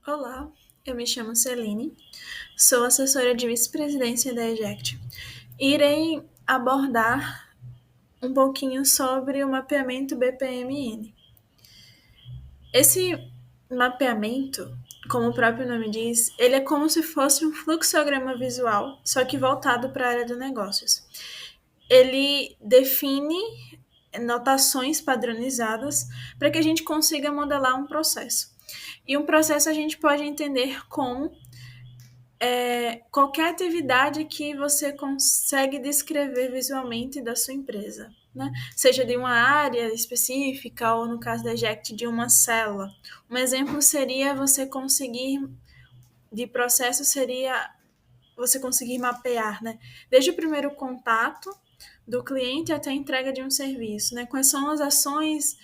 Olá, eu me chamo Celine, sou assessora de vice-presidência da EJECT. Irei abordar um pouquinho sobre o mapeamento BPMN. Esse mapeamento, como o próprio nome diz, ele é como se fosse um fluxograma visual, só que voltado para a área de negócios. Ele define notações padronizadas para que a gente consiga modelar um processo. E um processo a gente pode entender como qualquer atividade que você consegue descrever visualmente da sua empresa, né? Seja de uma área específica ou, no caso da Eject, de uma célula. Um exemplo seria você conseguir, de processo, seria você conseguir mapear, né? Desde o primeiro contato do cliente até a entrega de um serviço, né? Quais são as ações,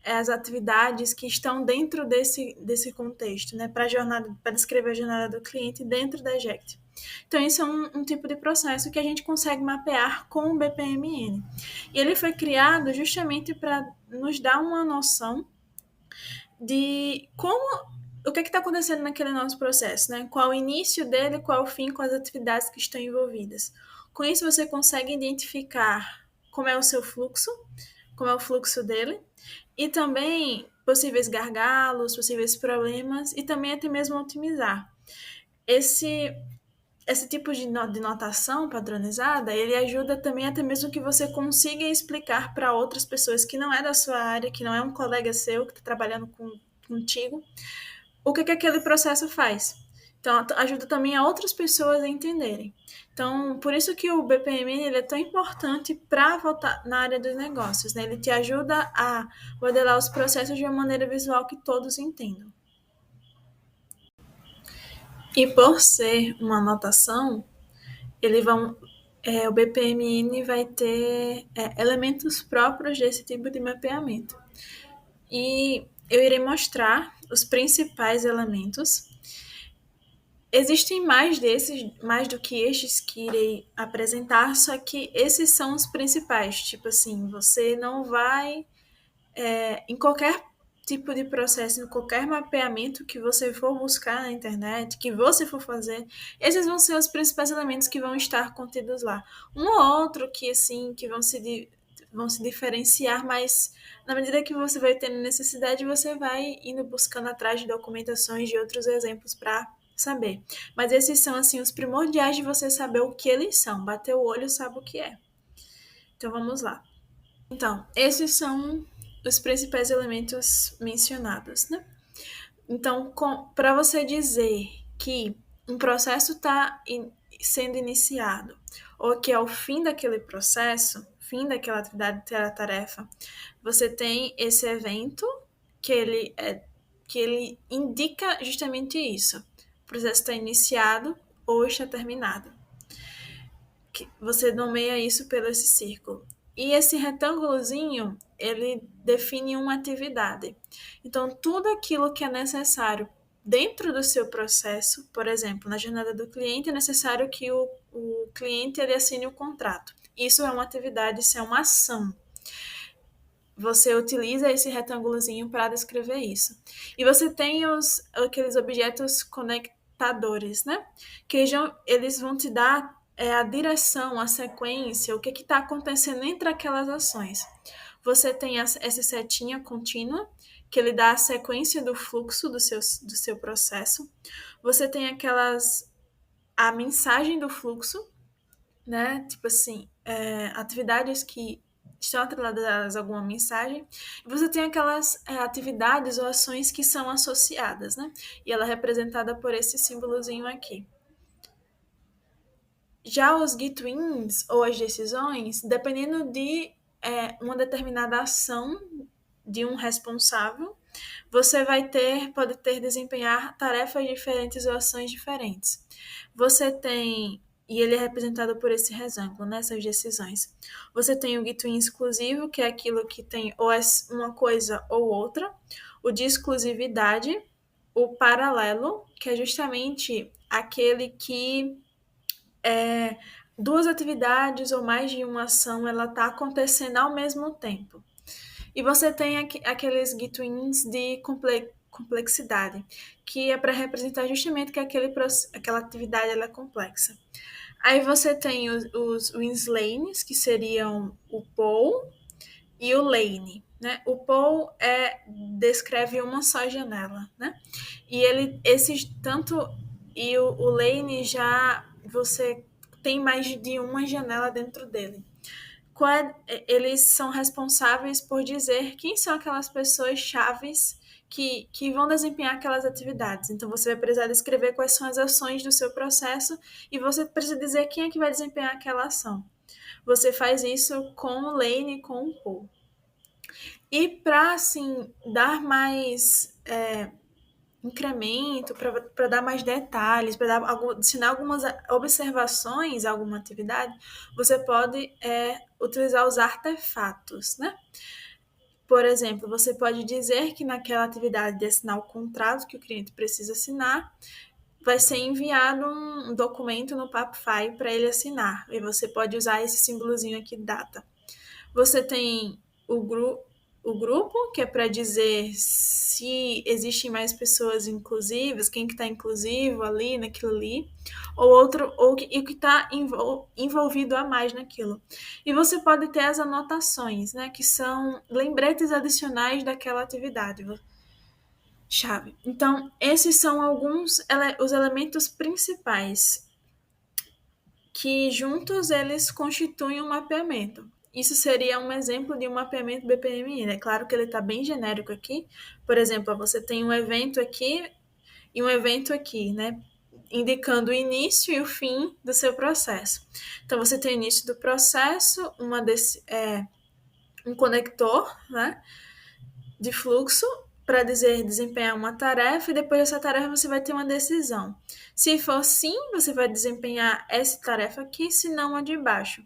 as atividades que estão dentro desse contexto, né? Para descrever a jornada do cliente dentro da Eject. Então, isso é um tipo de processo que a gente consegue mapear com o BPMN. E ele foi criado justamente para nos dar uma noção de o que está acontecendo naquele nosso processo, né? Qual o início dele, qual o fim, quais as atividades que estão envolvidas. Com isso, você consegue identificar como é o seu fluxo, como é o fluxo dele, e também possíveis gargalos, possíveis problemas, e também até mesmo otimizar. Esse esse tipo de notação padronizada, ele ajuda também até mesmo que você consiga explicar para outras pessoas que não é da sua área, que não é um colega seu que está trabalhando contigo, o que aquele processo faz. Então, ajuda também a outras pessoas a entenderem. Então, por isso que o BPMN ele é tão importante para voltar na área dos negócios, né? Ele te ajuda a modelar os processos de uma maneira visual que todos entendam. E por ser uma anotação, ele vão, o BPMN vai ter elementos próprios desse tipo de mapeamento. E eu irei mostrar os principais elementos. Existem mais do que estes que irei apresentar, só que esses são os principais. Tipo assim, você não vai, em qualquer tipo de processo, em qualquer mapeamento que você for buscar na internet, que você for fazer, esses vão ser os principais elementos que vão estar contidos lá. Um ou outro que, assim, que vão se diferenciar, mas na medida que você vai tendo necessidade, você vai indo buscando atrás de documentações de outros exemplos para saber. Mas esses são, assim, os primordiais de você saber o que eles são. Bater o olho, sabe o que é. Então, vamos lá. Então, esses são os principais elementos mencionados, né? Então, para você dizer que um processo está sendo iniciado ou que é o fim daquele processo, fim daquela atividade, daquela tarefa, você tem esse evento que ele indica justamente isso. O processo está iniciado ou está terminado. Você nomeia isso pelo esse círculo. E esse retângulozinho, ele define uma atividade. Então, tudo aquilo que é necessário dentro do seu processo, por exemplo, na jornada do cliente, é necessário que o cliente ele assine o contrato. Isso é uma atividade, isso é uma ação. Você utiliza esse retângulozinho para descrever isso. E você tem aqueles objetos conectadores, né? Que eles vão te dar a direção, a sequência, o que está acontecendo entre aquelas ações. Você tem essa setinha contínua, que ele dá a sequência do fluxo do seu processo. Você tem a mensagem do fluxo, né? Tipo assim, atividades que estão atreladas a alguma mensagem. E você tem aquelas atividades ou ações que são associadas, né? E ela é representada por esse símbolozinho aqui. Já os Gitwins, ou as decisões, dependendo de uma determinada ação de um responsável, você pode ter desempenhar tarefas diferentes ou ações diferentes. Você tem, e ele é representado por esse retângulo, nessas decisões. Você tem o Gitwin exclusivo, que é aquilo que tem ou é uma coisa ou outra. O de exclusividade, o paralelo, que é justamente aquele que duas atividades ou mais de uma ação ela está acontecendo ao mesmo tempo. E você tem aqueles Gitwins de complexidade, que é para representar justamente que aquela atividade ela é complexa. Aí você tem os Winslanes, que seriam o Paul e o Lane, né? O Paul descreve uma só janela, né? E ele, esses tanto e o Lane já você tem mais de uma janela dentro dele. Eles são responsáveis por dizer quem são aquelas pessoas chaves que vão desempenhar aquelas atividades. Então, você vai precisar descrever quais são as ações do seu processo e você precisa dizer quem é que vai desempenhar aquela ação. Você faz isso com o Lane e com o Paul. E para, assim, dar mais incremento, para dar mais detalhes, para ensinar algumas observações a alguma atividade, você pode utilizar os artefatos, né? Por exemplo, você pode dizer que naquela atividade de assinar o contrato que o cliente precisa assinar, vai ser enviado um documento no Papfy para ele assinar. E você pode usar esse símbolozinho aqui, data. Você tem o grupo, que é para dizer se existem mais pessoas inclusivas, quem que está inclusivo ali, naquilo ali, ou outro, e o que está envolvido a mais naquilo. E você pode ter as anotações, né, que são lembretes adicionais daquela atividade. Chave. Então, esses são alguns os elementos principais que juntos eles constituem um mapeamento. Isso seria um exemplo de um mapeamento BPMI, né? Claro que ele está bem genérico aqui. Por exemplo, você tem um evento aqui e um evento aqui, né? Indicando o início e o fim do seu processo. Então, você tem o início do processo, um conector, né? De fluxo para dizer desempenhar uma tarefa e depois dessa tarefa você vai ter uma decisão. Se for sim, você vai desempenhar essa tarefa aqui, se não a de baixo.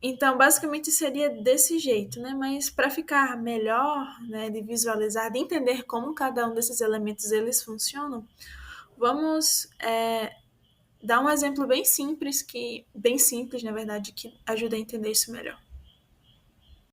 Então, basicamente seria desse jeito, né? Mas para ficar melhor, né, de visualizar, de entender como cada um desses elementos eles funcionam, vamos dar um exemplo bem simples, na verdade, que ajuda a entender isso melhor.